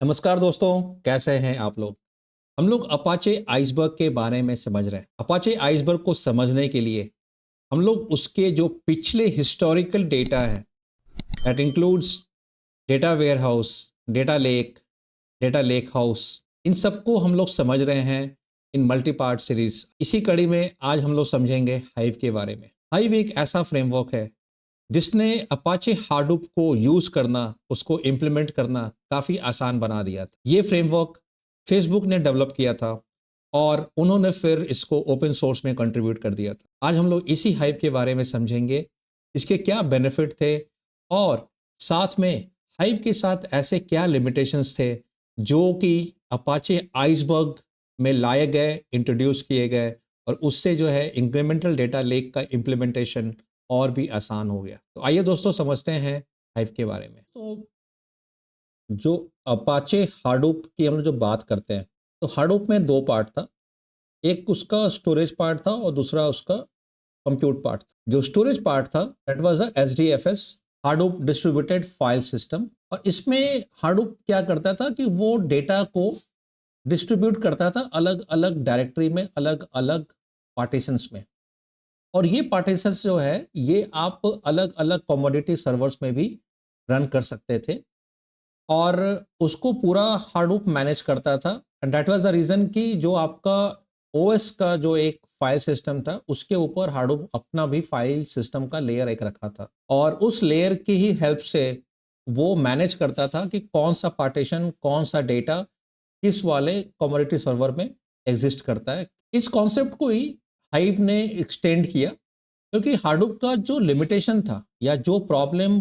नमस्कार दोस्तों, कैसे हैं आप लोग। हम लोग अपाचे आइसबर्ग के बारे में समझ रहे हैं। अपाचे आइसबर्ग को समझने के लिए हम लोग उसके जो पिछले हिस्टोरिकल डेटा है, that includes data warehouse, data lake house, इन सबको हम लोग समझ रहे हैं इन मल्टी पार्ट सीरीज। इसी कड़ी में आज हम लोग समझेंगे हाइव के बारे में। हाइव एक ऐसा फ्रेमवर्क है जिसने अपाचे हार्डूप को यूज करना, उसको इम्प्लीमेंट करना काफी आसान बना दिया था। ये फ्रेमवर्क फेसबुक ने डेवलप किया था और उन्होंने फिर इसको ओपन सोर्स में कंट्रीब्यूट कर दिया था। आज हम लोग इसी हाइव के बारे में समझेंगे, इसके क्या बेनिफिट थे और साथ में हाइव के साथ ऐसे क्या लिमिटेशंस थे जो कि अपाचे आइसबर्ग में लाए गए, इंट्रोड्यूस किए गए और उससे जो है इंक्रीमेंटल डेटा लेक का इम्प्लीमेंटेशन और भी आसान हो गया। तो आइए दोस्तों समझते हैं हाइव के बारे में। तो जो अपाचे हाडूप की हम लोग जो बात करते हैं, तो हाडूप में दो पार्ट था। एक उसका स्टोरेज पार्ट था और दूसरा उसका कंप्यूट पार्ट था। जो स्टोरेज पार्ट था that was a SDFS, Hadoop distributed file system. और इसमें हाडूप क्या करता था कि वो डेटा को डिस्ट्रीब्यूट करता था अलग अलग डायरेक्टरी में, अलग अलग पार्टीशंस में। और ये पार्टीशंस जो है ये आप अलग अलग कमोडिटी सर्वर्स में भी रन कर सकते थे और उसको पूरा हार्डूप मैनेज करता था। And that was the reason कि जो आपका ओएस का जो एक फाइल सिस्टम था उसके ऊपर हार्डूप अपना भी फाइल सिस्टम का लेयर एक रखा था और उस लेयर की ही हेल्प से वो मैनेज करता था कि कौन सा पार्टीशन, कौन सा डेटा किस वाले कमोडिटी सर्वर में एग्जिस्ट करता है। इस कॉन्सेप्ट को ही हाइव ने एक्सटेंड किया क्योंकि हार्डूप का जो लिमिटेशन था या जो प्रॉब्लम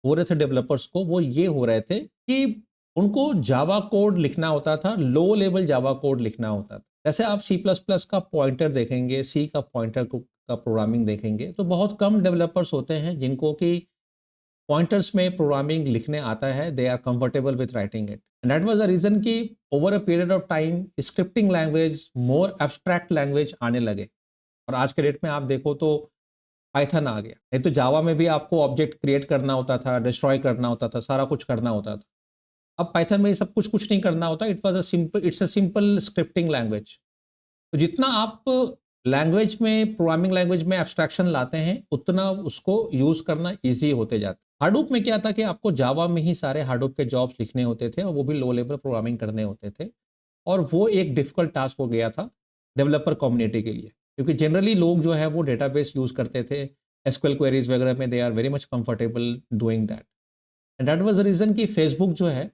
हो रहे थे डेवलपर्स को, वो ये हो रहे थे कि उनको जावा कोड लिखना होता था, लो लेवल जावा कोड लिखना होता था। जैसे आप सी प्लस प्लस का पॉइंटर देखेंगे, सी का पॉइंटर का प्रोग्रामिंग देखेंगे, तो बहुत कम डेवलपर्स होते हैं जिनको कि पॉइंटर्स में प्रोग्रामिंग लिखने आता है, they are comfortable with writing it. And that was the reason कि over a period of time scripting language, more abstract language आने लगे। और आज के डेट में आप देखो तो पाइथन आ गया। नहीं तो जावा में भी आपको ऑब्जेक्ट क्रिएट करना होता था, डिस्ट्रॉय करना होता था, सारा कुछ करना होता था। अब पाइथन में ये सब कुछ नहीं करना होता। It's a simple scripting language. तो जितना आप लैंग्वेज में, प्रोग्रामिंग लैंग्वेज में एब्स्ट्रैक्शन लाते हैं उतना उसको यूज करना ईजी होते जाता है। हार्डूप में क्या था कि आपको जावा में ही सारे हार्डूप के जॉब्स लिखने होते थे और वो भी लो लेवल प्रोग्रामिंग करने होते थे और वो एक डिफिकल्ट टास्क हो गया था डेवलपर कम्युनिटी के लिए, क्योंकि जनरली लोग जो है वो डेटाबेस यूज करते थे, एसक्यूएल क्वेरीज वगैरह में they are very much comfortable doing that. And that was the reason कि फेसबुक जो है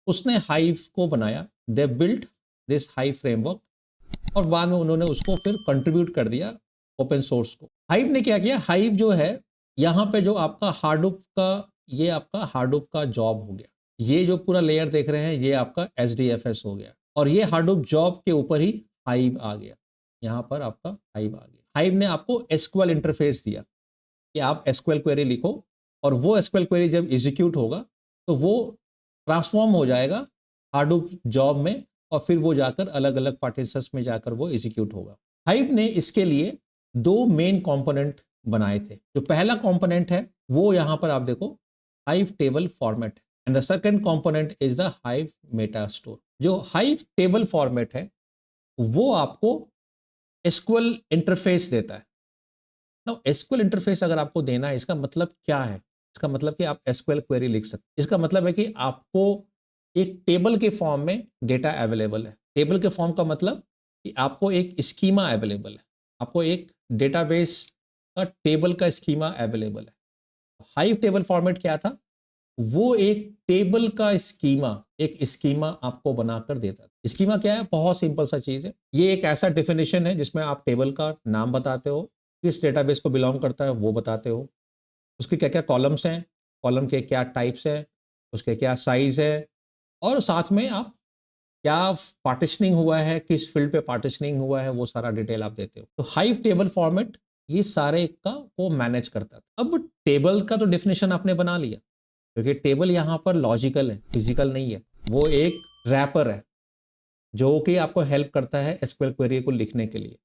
उसने हाइव को बनाया, they built this Hive framework और बाद में उन्होंने उसको फिर कंट्रीब्यूट कर दिया ओपन सोर्स को। हाइव ने क्या किया, हाइव जो है यहाँ पे जो आपका हार्डूप का, ये आपका हार्डूप का जॉब हो गया। ये जो पूरा लेयर देख रहे हैं ये आपका एसडीएफएस हो गया और ये हार्डूप जॉब के ऊपर ही हाइव आ गया। यहाँ पर आपका हाइव आ गया। हाइव ने आपको एसक्यूएल इंटरफेस दिया कि आप एसक्यूएल क्वेरी लिखो और वो एसक्यूएल क्वेरी जब एग्जीक्यूट होगा तो वो ट्रांसफॉर्म हो जाएगा हार्डूप जॉब में और फिर वो जाकर अलग अलग पार्टीशंस में जाकर वो एग्जीक्यूट होगा। हाइव ने इसके लिए दो मेन कंपोनेंट बनाए थे। जो पहला कंपोनेंट है वो यहां पर आप देखो, hive table format, and the second component is the hive Meta store. जो हाइव टेबल फॉर्मेट है वो आपको एसक्यूएल इंटरफेस देता है। नाउ एसक्यूएल इंटरफेस अगर आपको देना है, इसका मतलब क्या है? इसका मतलब कि आप एसक्यूएल क्वेरी लिख सकते। इसका मतलब है कि आपको एक टेबल के फॉर्म में डेटा अवेलेबल है। टेबल के फॉर्म का मतलब कि आपको एक स्कीमा अवेलेबल है, आपको एक डेटाबेस का टेबल का स्कीमा अवेलेबल है। हाइव टेबल फॉर्मेट क्या था? वो एक टेबल का स्कीमा, एक स्कीमा आपको बनाकर देता है। स्कीमा क्या है? बहुत सिंपल सा चीज है। ये एक ऐसा डेफिनेशन है जिसमें आप टेबल का नाम बताते हो, किस डेटाबेस को बिलोंग करता है वो बताते हो, उसके क्या क्या कॉलम्स हैं, कॉलम के क्या टाइप्स हैं, उसके क्या साइज है और साथ में आप क्या पार्टिशनिंग हुआ है, किस फील्ड पे पार्टिशनिंग हुआ है, वो सारा डिटेल आप देते हो। तो हाइव टेबल फॉर्मेट ये सारे का वो मैनेज करता है। अब टेबल का तो डेफिनेशन आपने बना लिया, क्योंकि टेबल यहाँ पर लॉजिकल है, फिजिकल नहीं है। वो एक रैपर है जो कि आपको हेल्प करता है एसक्यूएल क्वेरी को लिखने के लिए।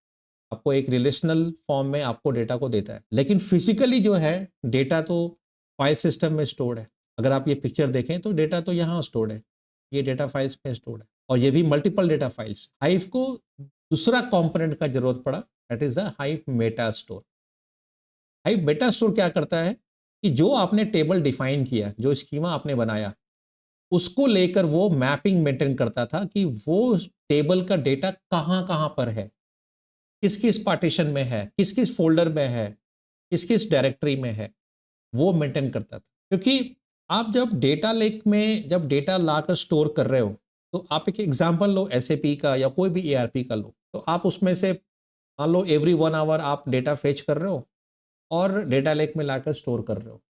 आपको एक रिलेशनल फॉर्म में आपको डेटा को देता है, लेकिन फिजिकली जो है डेटा तो फाइल सिस्टम में स्टोर्ड है। अगर आप ये पिक्चर देखें तो डेटा तो यहाँ स्टोर्ड है, ये डेटा फाइल्स में स्टोर्ड है, और ये भी मल्टीपल डेटा फाइल्स। हाइव को दूसरा कंपोनेंट का जरूरत पड़ा, that is the hive Meta store. Hive Meta store क्या करता है कि जो आपने टेबल डिफाइन किया, जो स्कीमा आपने बनाया, उसको लेकर वो मैपिंग मेंटेन करता था कि वो टेबल का डेटा कहाँ कहाँ पर है, किस किस पार्टीशन में है, किस किस फोल्डर में है, किस किस डायरेक्टरी में है, वो मेंटेन करता था। क्योंकि आप जब डेटा लेक में जब डेटा लाकर स्टोर कर रहे हो, तो आप एक एग्जांपल लो एसएपी का या कोई भी एआरपी का लो, तो आप उसमें से मान लो एवरी 1 आवर आप डेटा फेच कर रहे हो और डेटा लेक में लाकर स्टोर कर रहे हो।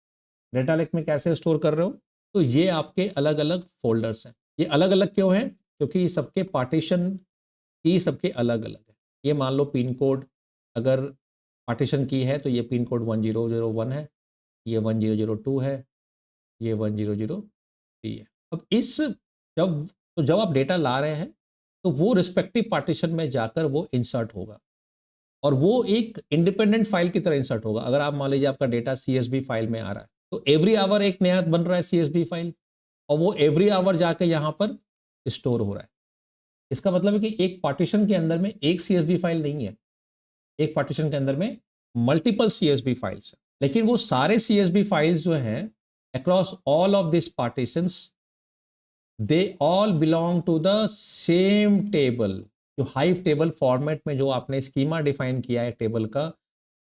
डेटा लेक में कैसे स्टोर कर रहे हो? तो ये आपके अलग अलग फोल्डर्स हैं। ये अलग अलग क्यों हैं? क्योंकि सबके पार्टीशन की सबके अलग अलग है। ये मान लो पिन कोड अगर पार्टीशन की है तो ये पिन कोड 1001 है, ये 1002 है, ये 1003 है। अब इस जब आप डेटा ला रहे हैं तो वो रिस्पेक्टिव पार्टीशन में जाकर वो इंसर्ट होगा, और वो एक इंडिपेंडेंट फाइल की तरह इंसर्ट होगा। अगर आप मान लीजिए आपका डेटा सीएसवी फाइल में आ रहा है, तो एवरी आवर एक नया बन रहा है सीएसवी फाइल, और वो एवरी आवर जाके यहाँ पर स्टोर हो रहा है। इसका मतलब है कि एक पार्टीशन के अंदर में एक सीएसवी फाइल नहीं है, एक पार्टीशन के अंदर में मल्टीपल सीएसवी फाइल्स है। लेकिन वो सारे सीएसवी फाइल्स जो हैं across all of this partitions, they all belong to the same table. जो हाइव टेबल फॉर्मेट में जो आपने स्कीमा डिफाइन किया है टेबल का,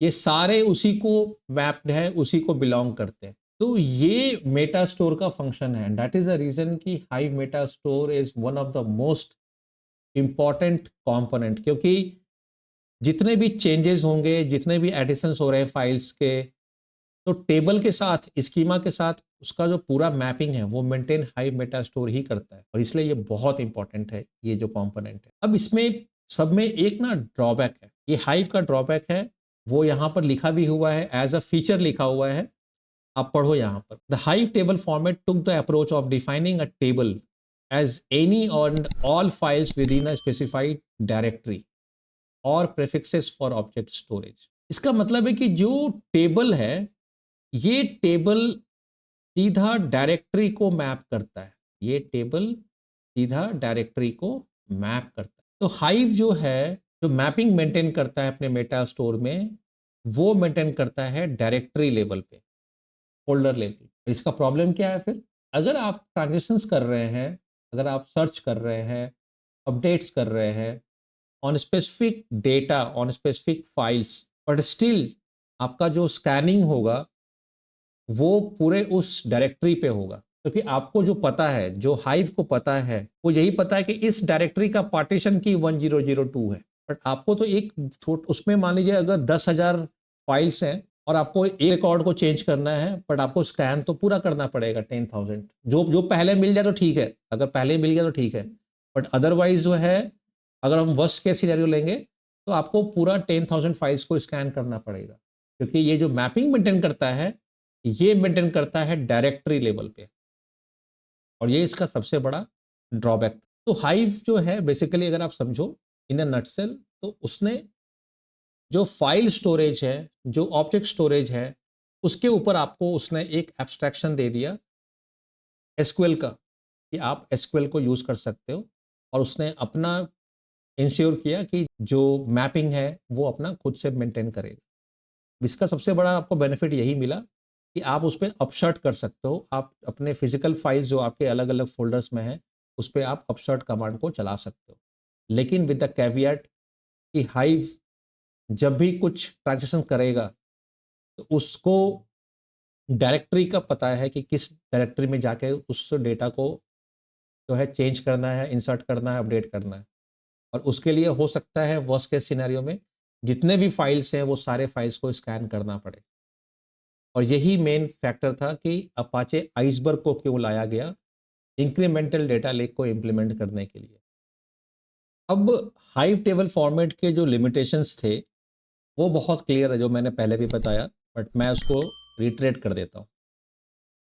ये सारे उसी को मैप्ड है, उसी को बिलोंग करते हैं। तो ये मेटा स्टोर का फंक्शन है। दैट इज द रीजन कि hive Meta store is one of the most important component, क्योंकि जितने भी चेंजेस होंगे, जितने भी एडिशंस हो रहे हैं फाइल्स के, तो टेबल के साथ, स्कीमा के साथ उसका जो पूरा मैपिंग है वो मेंटेन हाइव मेटा स्टोर ही करता है, और इसलिए ये बहुत इंपॉर्टेंट है ये जो कंपोनेंट है। अब इसमें सब में एक ना ड्रॉबैक है, ये हाइव का ड्रॉबैक है, वो यहाँ पर लिखा भी हुआ है, एज अ फीचर लिखा हुआ है, आप पढ़ो यहाँ पर। The Hive table format took the approach of defining a table as any और all files within a specified directory और प्रीफिक्सेस फॉर ऑब्जेक्ट स्टोरेज। इसका मतलब है कि जो टेबल है, ये टेबल सीधा डायरेक्टरी को मैप करता है, ये टेबल सीधा डायरेक्टरी को मैप करता है। तो हाइव जो है, जो मैपिंग मेंटेन करता है अपने मेटा स्टोर में, वो मेंटेन करता है डायरेक्टरी लेवल पे, फोल्डर लेवल। इसका प्रॉब्लम क्या है फिर? अगर आप ट्रांजेक्शंस कर रहे हैं, अगर आप सर्च कर रहे हैं, अपडेट्स कर रहे हैं on specific data, on specific files, but still आपका जो स्कैनिंग होगा वो पूरे उस डायरेक्टरी पे होगा, क्योंकि आपको जो पता है, जो हाइव को पता है, वो यही पता है कि इस डायरेक्टरी का पार्टीशन की 1002 है। बट आपको तो एक उसमें मान लीजिए अगर 10,000 फाइल्स हैं और आपको एक रिकॉर्ड को चेंज करना है, बट आपको स्कैन तो पूरा करना पड़ेगा 10,000। जो जो पहले मिल जाए तो ठीक है, अगर पहले मिल गया तो ठीक है, बट अदरवाइज जो है, अगर हम वर्स्ट केस सिनेरियो लेंगे तो आपको पूरा 10,000 फाइल्स को स्कैन करना पड़ेगा, क्योंकि ये जो मैपिंग मेंटेन करता है, ये मेंटेन करता है डायरेक्टरी लेवल पे, और ये इसका सबसे बड़ा ड्रॉबैक। तो हाइव जो है बेसिकली अगर आप समझो इन अ नटसेल, तो उसने जो फाइल स्टोरेज है, जो ऑब्जेक्ट स्टोरेज है, उसके ऊपर आपको उसने एक एब्स्ट्रैक्शन दे दिया एसक्यूएल का, कि आप एसक्यूएल को यूज कर सकते हो, और उसने अपना इंश्योर किया कि जो मैपिंग है वो अपना खुद से मेंटेन करेगा। इसका सबसे बड़ा आपको बेनिफिट यही मिला कि आप उस पर अपशर्ट कर सकते हो, आप अपने फिजिकल फाइल्स जो आपके अलग अलग फोल्डर्स में हैं उस पर आप अपशर्ट कमांड को चला सकते हो। लेकिन विद द कैवियट कि हाइव जब भी कुछ ट्रांजेक्शन करेगा तो उसको डायरेक्टरी का पता है कि किस डायरेक्टरी में जाके उस डेटा को जो है चेंज करना है, इंसर्ट करना है, अपडेट करना है। और उसके लिए हो सकता है वर्स्ट केस सिनेरियो में जितने भी फाइल्स हैं वो सारे फाइल्स को स्कैन करना पड़े। और यही मेन फैक्टर था कि अपाचे आइसबर्ग को क्यों लाया गया इंक्रीमेंटल डेटा लेक को इम्प्लीमेंट करने के लिए। अब हाइव टेबल फॉर्मेट के जो लिमिटेशंस थे वो बहुत क्लियर है, जो मैंने पहले भी बताया, बट मैं उसको रिट्रेट कर देता हूँ।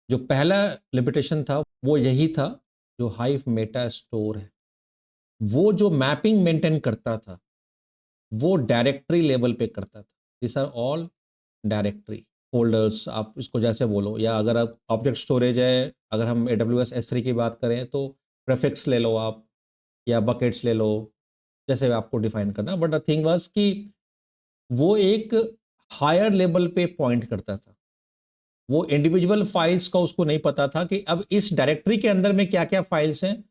जो पहला लिमिटेशन था वो यही था, जो हाइव मेटा स्टोर है वो जो मैपिंग मेंटेन करता था वो डायरेक्टरी लेवल पे करता था। This are all directory folders, आप इसको जैसे बोलो, या अगर आप ऑब्जेक्ट स्टोरेज है, अगर हम AWS S3 की बात करें तो प्रेफिक्स ले लो आप या बकेट्स ले लो, जैसे आपको डिफाइन करना। बट द थिंग वाज कि वो एक हायर लेवल पे पॉइंट करता था। वो इंडिविजुअल फाइल्स का उसको नहीं पता था कि अब इस डायरेक्टरी के अंदर में क्या क्या फाइल्स हैं,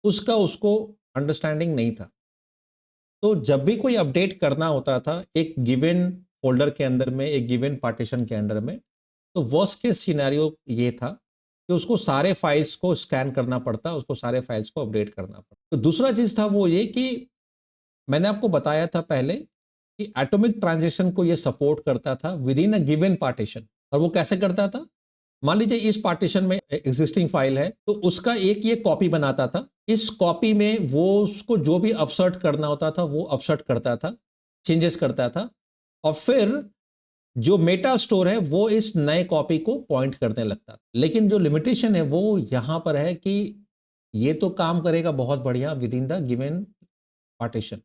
उसका उसको अंडरस्टैंडिंग नहीं था। तो जब भी कोई अपडेट करना होता था एक गिवन फोल्डर के अंदर में, एक गिवन पार्टीशन के अंदर में, तो वर्स्ट केस सिनेरियो ये था कि उसको सारे फाइल्स को स्कैन करना पड़ता, उसको सारे फाइल्स को अपडेट करना पड़ता। तो दूसरा चीज था वो ये कि मैंने आपको बताया था पहले कि एटॉमिक ट्रांजिशन को ये सपोर्ट करता था with in a given partition. और वो कैसे करता था? मान लीजिए इस पार्टीशन में एग्जिस्टिंग फाइल है, तो उसका एक ये कॉपी बनाता था। इस कॉपी में वो उसको जो भी अपसर्ट करना होता था वो अपसर्ट करता था, चेंजेस करता था, और फिर जो मेटा स्टोर है वो इस नए कॉपी को पॉइंट करने लगता था। लेकिन जो लिमिटेशन है वो यहां पर है कि ये तो काम करेगा बहुत बढ़िया with in the given partition,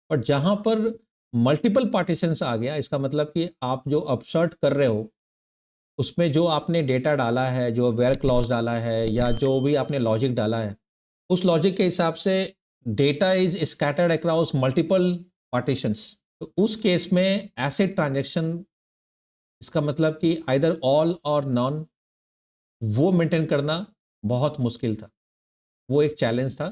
but जहां पर मल्टीपल पार्टीशंस आ गया, इसका मतलब कि आप जो अपसर्ट कर रहे हो उसमें जो आपने डेटा डाला है, जो वेयर क्लॉज डाला है या जो भी आपने लॉजिक डाला है, उस लॉजिक के हिसाब से data is scattered across multiple partitions. तो उस केस में एसिड ट्रांजैक्शन, इसका मतलब कि आइदर ऑल और नॉन, वो मेंटेन करना बहुत मुश्किल था। वो एक चैलेंज था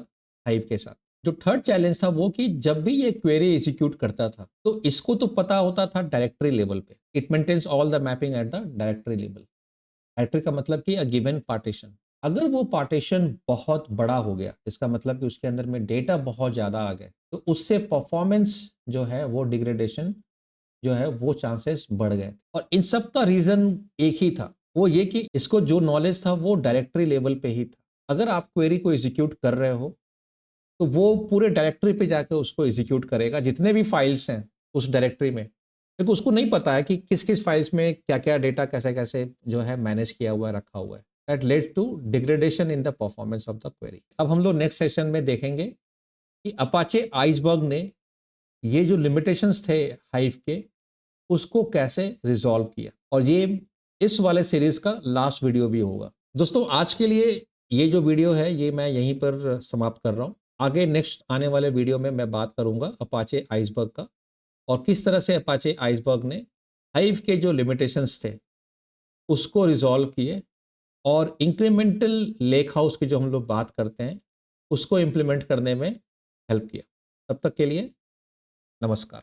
हाइव के साथ। जो थर्ड चैलेंज था वो कि जब भी ये क्वेरी एग्जीक्यूट करता था तो इसको तो पता होता था डायरेक्टरी लेवल पे, it maintains all the mapping at the directory level. Directory का मतलब कि अ गिवन पार्टीशन। अगर वो पार्टीशन बहुत बड़ा हो गया, इसका मतलब कि उसके अंदर में डेटा बहुत ज्यादा आ गए, तो उससे परफॉर्मेंस जो है वो डिग्रेडेशन जो है वो चांसेस बढ़ गए। और इन सब का रीजन एक ही था, वो ये कि इसको जो नॉलेज था वो डायरेक्टरी लेवल पे ही था। अगर आप क्वेरी को एग्जीक्यूट कर रहे हो तो वो पूरे डायरेक्टरी पे जाकर उसको एग्जीक्यूट करेगा, जितने भी फाइल्स हैं उस डायरेक्टरी में, क्योंकि उसको नहीं पता है कि किस किस फाइल्स में क्या क्या डेटा कैसे कैसे जो है मैनेज किया हुआ है, रखा हुआ है। That led to degradation in the performance of the query. अब हम लोग नेक्स्ट सेशन में देखेंगे कि अपाचे आइसबर्ग ने ये जो लिमिटेशंस थे हाइव के, उसको कैसे रिजॉल्व किया। और ये इस वाले सीरीज का लास्ट वीडियो भी होगा। दोस्तों आज के लिए ये जो वीडियो है ये मैं यहीं पर समाप्त कर रहा हूँ। आगे नेक्स्ट आने वाले वीडियो में मैं बात करूंगा अपाचे आइसबर्ग का, और किस तरह से अपाचे आइसबर्ग ने हाइव के जो लिमिटेशंस थे उसको रिजॉल्व किए, और इंक्रीमेंटल लेक हाउस की जो हम लोग बात करते हैं उसको इम्प्लीमेंट करने में हेल्प किया। तब तक के लिए नमस्कार।